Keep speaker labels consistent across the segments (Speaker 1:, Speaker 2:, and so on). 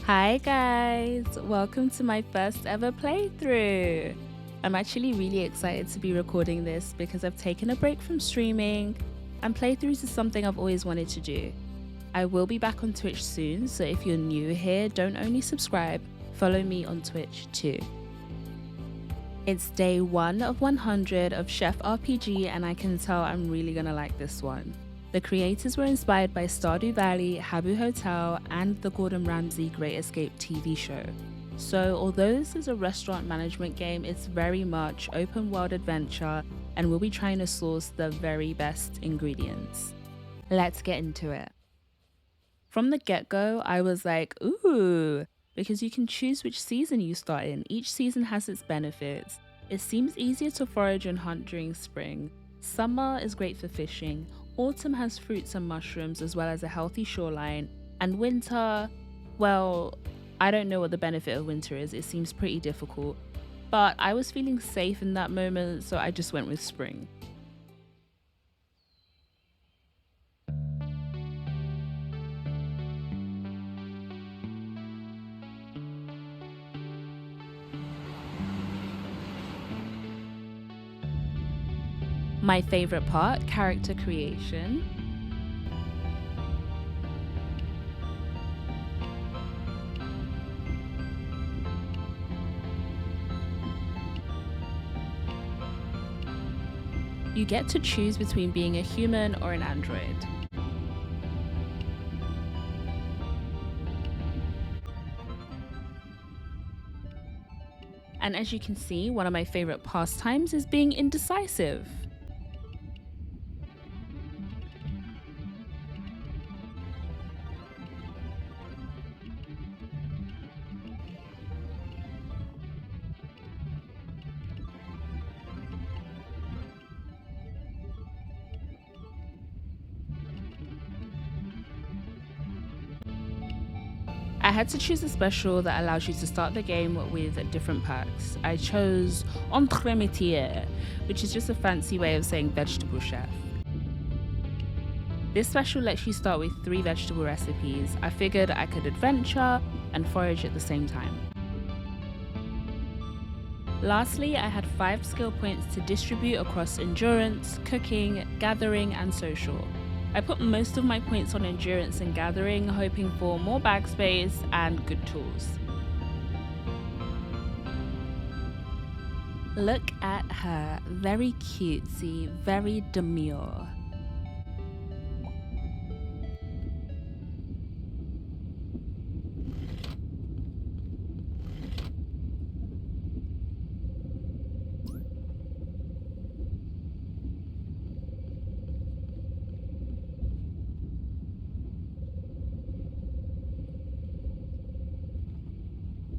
Speaker 1: Hi guys, welcome to my first ever playthrough. I'm actually really excited to be recording this because I've taken a break from streaming and playthroughs is something I've always wanted to do. I will be back on Twitch soon, so if you're new here, don't only subscribe, follow me on Twitch too. It's day 1 of 100 of Chef RPG and I can tell I'm really gonna like this one. The creators were inspired by Stardew Valley, Habu Hotel, and the Gordon Ramsay Great Escape TV show. So although this is a restaurant management game, it's very much open world adventure and we'll be trying to source the very best ingredients. Let's get into it. From the get-go, I was like, ooh, because you can choose which season you start in. Each season has its benefits. It seems easier to forage and hunt during spring. Summer is great for fishing. Autumn has fruits and mushrooms as well as a healthy shoreline. And winter, well, I don't know what the benefit of winter is. It seems pretty difficult. But I was feeling safe in that moment, so I just went with spring. My favorite part, character creation. You get to choose between being a human or an android. And as you can see, one of my favorite pastimes is being indecisive. I had to choose a special that allows you to start the game with different perks. I chose Entremetier, which is just a fancy way of saying vegetable chef. This special lets you start with 3 vegetable recipes. I figured I could adventure and forage at the same time. Lastly, I had 5 skill points to distribute across endurance, cooking, gathering, and social. I put most of my points on endurance and gathering, hoping for more bag space and good tools. Look at her, very cutesy, very demure.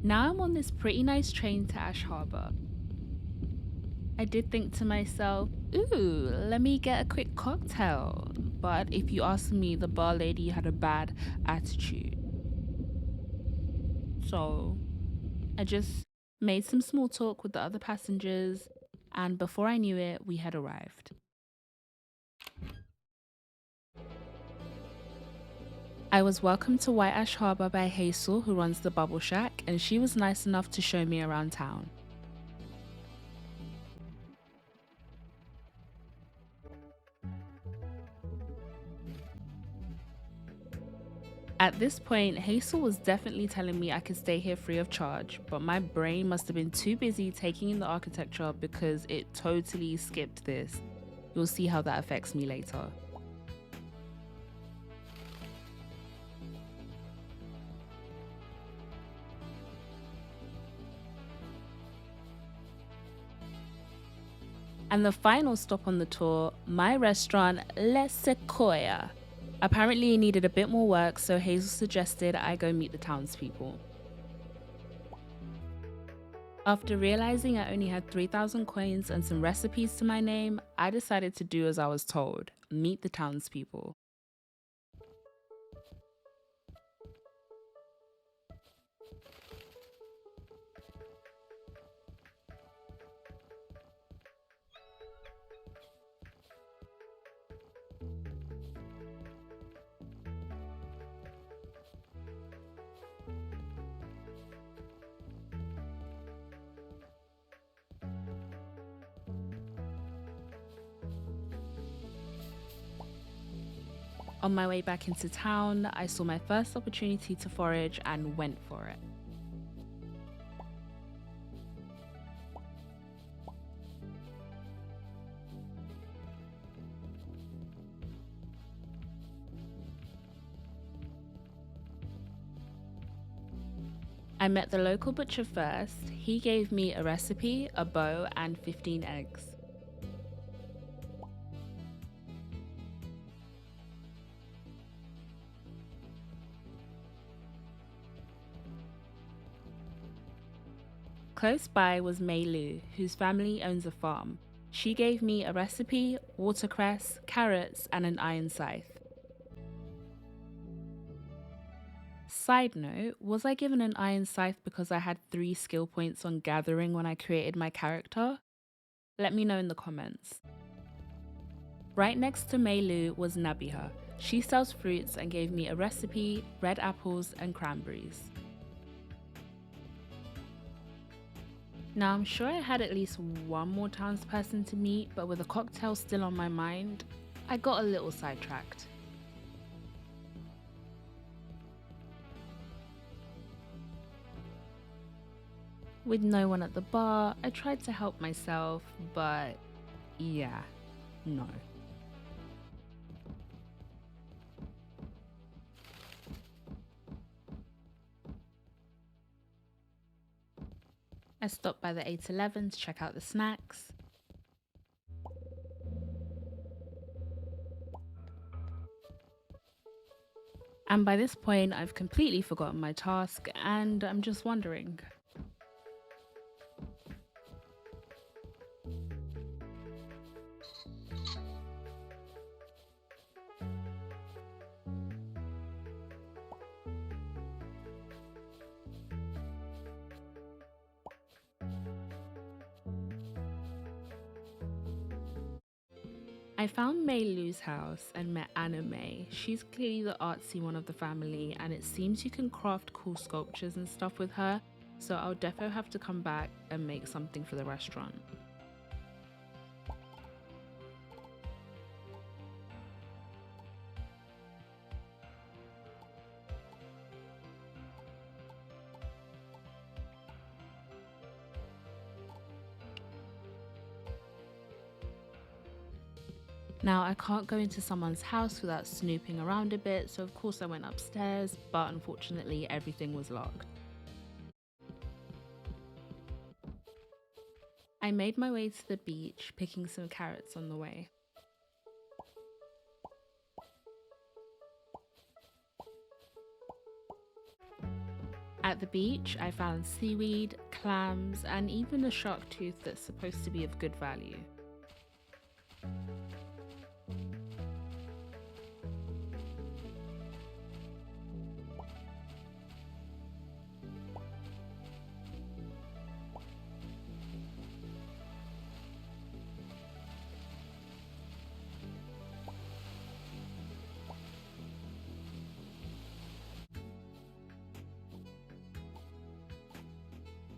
Speaker 1: Now I'm on this pretty nice train to Ash Harbour. I did think to myself, ooh, let me get a quick cocktail. But if you ask me, the bar lady had a bad attitude. So I just made some small talk with the other passengers, and before I knew it, we had arrived. I was welcomed to White Ash Harbour by Hazel, who runs the Bubble Shack, and she was nice enough to show me around town. At this point, Hazel was definitely telling me I could stay here free of charge, but my brain must have been too busy taking in the architecture because it totally skipped this. You'll see how that affects me later. And the final stop on the tour, my restaurant, Le Sequoia. Apparently it needed a bit more work, so Hazel suggested I go meet the townspeople. After realizing I only had 3,000 coins and some recipes to my name, I decided to do as I was told, meet the townspeople. On my way back into town, I saw my first opportunity to forage and went for it. I met the local butcher first. He gave me a recipe, a bow, and 15 eggs. Close by was Mei Lu, whose family owns a farm. She gave me a recipe, watercress, carrots, and an iron scythe. Side note, was I given an iron scythe because I had 3 skill points on gathering when I created my character? Let me know in the comments. Right next to Mei Lu was Nabiha. She sells fruits and gave me a recipe, red apples, and cranberries. Now I'm sure I had at least one more townsperson to meet, but with a cocktail still on my mind, I got a little sidetracked. With no one at the bar, I tried to help myself, but yeah, no. I stopped by the 8-Eleven to check out the snacks. And by this point, I've completely forgotten my task and I'm just wondering. I found Mei Lu's house and met Anna May. She's clearly the artsy one of the family and it seems you can craft cool sculptures and stuff with her, so I'll defo have to come back and make something for the restaurant. Now, I can't go into someone's house without snooping around a bit, so of course I went upstairs, but unfortunately everything was locked. I made my way to the beach, picking some carrots on the way. At the beach, I found seaweed, clams, and even a shark tooth that's supposed to be of good value.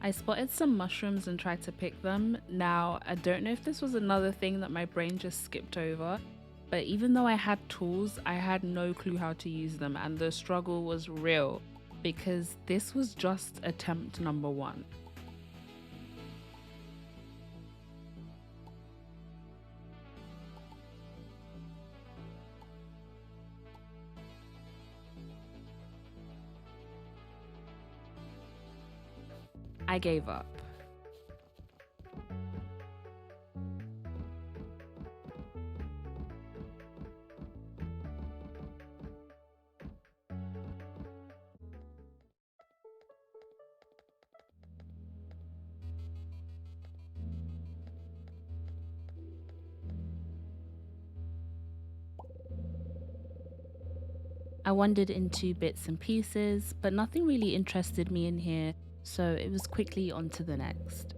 Speaker 1: I spotted some mushrooms and tried to pick them. Now, I don't know if this was another thing that my brain just skipped over, but even though I had tools, I had no clue how to use them and the struggle was real because this was just attempt number 1. I gave up. I wandered into bits and pieces, but nothing really interested me in here, so it was quickly on to the next.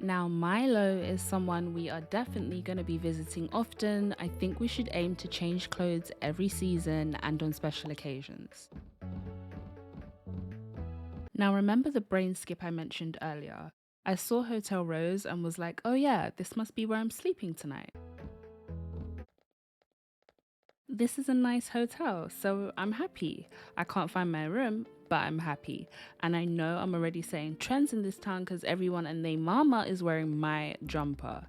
Speaker 1: Now, Milo is someone we are definitely going to be visiting often. I think we should aim to change clothes every season and on special occasions. Now, remember the brain skip I mentioned earlier? I saw Hotel Rose and was like, oh yeah, this must be where I'm sleeping tonight. This is a nice hotel, so I'm happy. I can't find my room, but I'm happy. And I know I'm already setting trends in this town because everyone and their mama is wearing my jumper.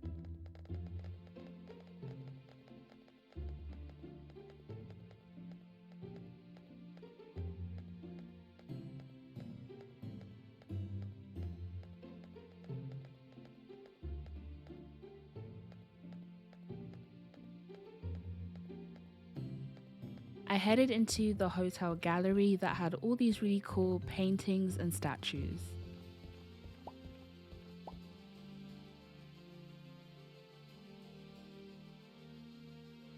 Speaker 1: I headed into the hotel gallery that had all these really cool paintings and statues.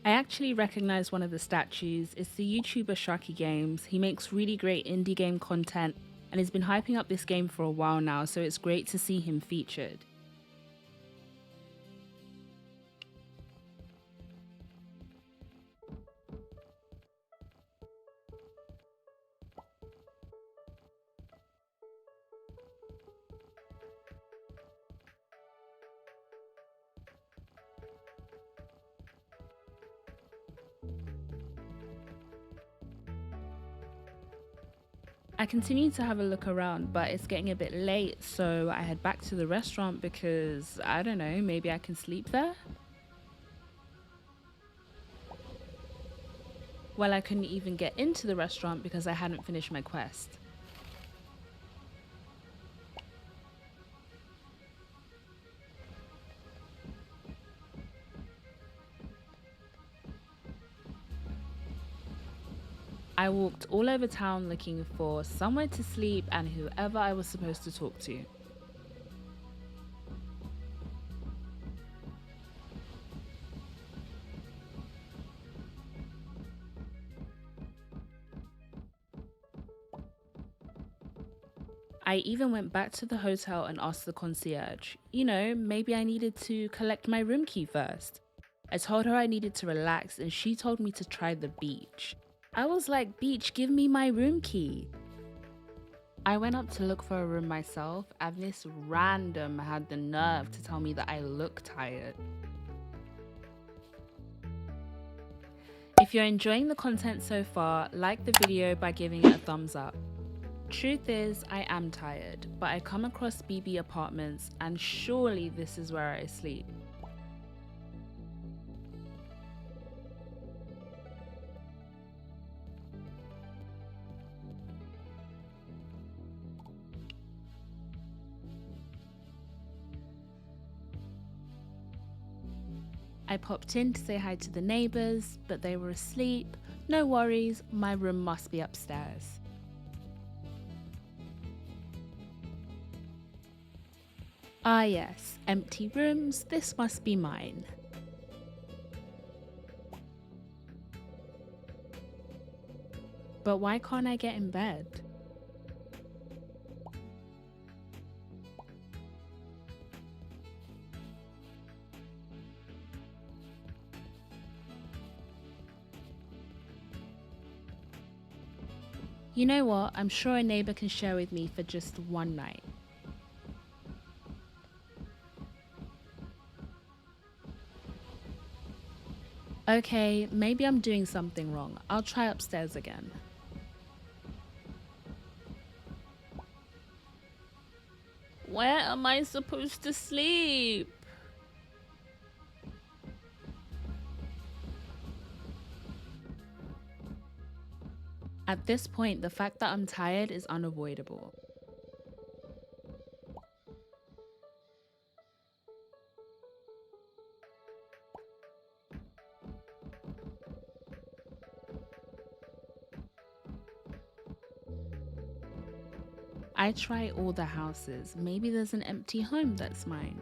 Speaker 1: I actually recognized one of the statues. It's the YouTuber Sharky Games. He makes really great indie game content and has been hyping up this game for a while now, so it's great to see him featured. I continue to have a look around, but it's getting a bit late, so I head back to the restaurant because, I don't know, maybe I can sleep there? Well, I couldn't even get into the restaurant because I hadn't finished my quest. I walked all over town looking for somewhere to sleep and whoever I was supposed to talk to. I even went back to the hotel and asked the concierge, maybe I needed to collect my room key first. I told her I needed to relax and she told me to try the beach. I was like, beach, give me my room key. I went up to look for a room myself and this random had the nerve to tell me that I look tired. If you're enjoying the content so far, like the video by giving it a thumbs up. Truth is, I am tired, but I come across BB apartments and surely this is where I sleep. I popped in to say hi to the neighbours, but they were asleep. No worries, my room must be upstairs. Ah yes, empty rooms, this must be mine. But why can't I get in bed? You know what, I'm sure a neighbour can share with me for just one night. Okay, maybe I'm doing something wrong. I'll try upstairs again. Where am I supposed to sleep? At this point, the fact that I'm tired is unavoidable. I try all the houses. Maybe there's an empty home that's mine.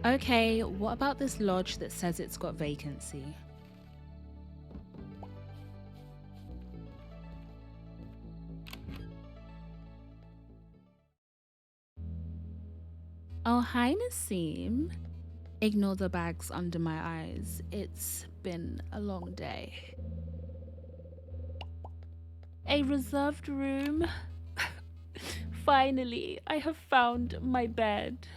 Speaker 1: Okay, what about this lodge that says it's got vacancy? Oh, hi, Nassim. Ignore the bags under my eyes. It's been a long day. A reserved room. Finally, I have found my bed.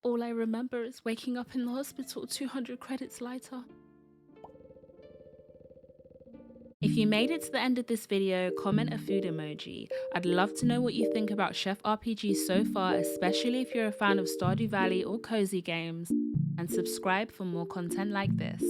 Speaker 1: All I remember is waking up in the hospital 200 credits later. If you made it to the end of this video, comment a food emoji. I'd love to know what you think about Chef RPG so far, especially if you're a fan of Stardew Valley or cozy games, and subscribe for more content like this.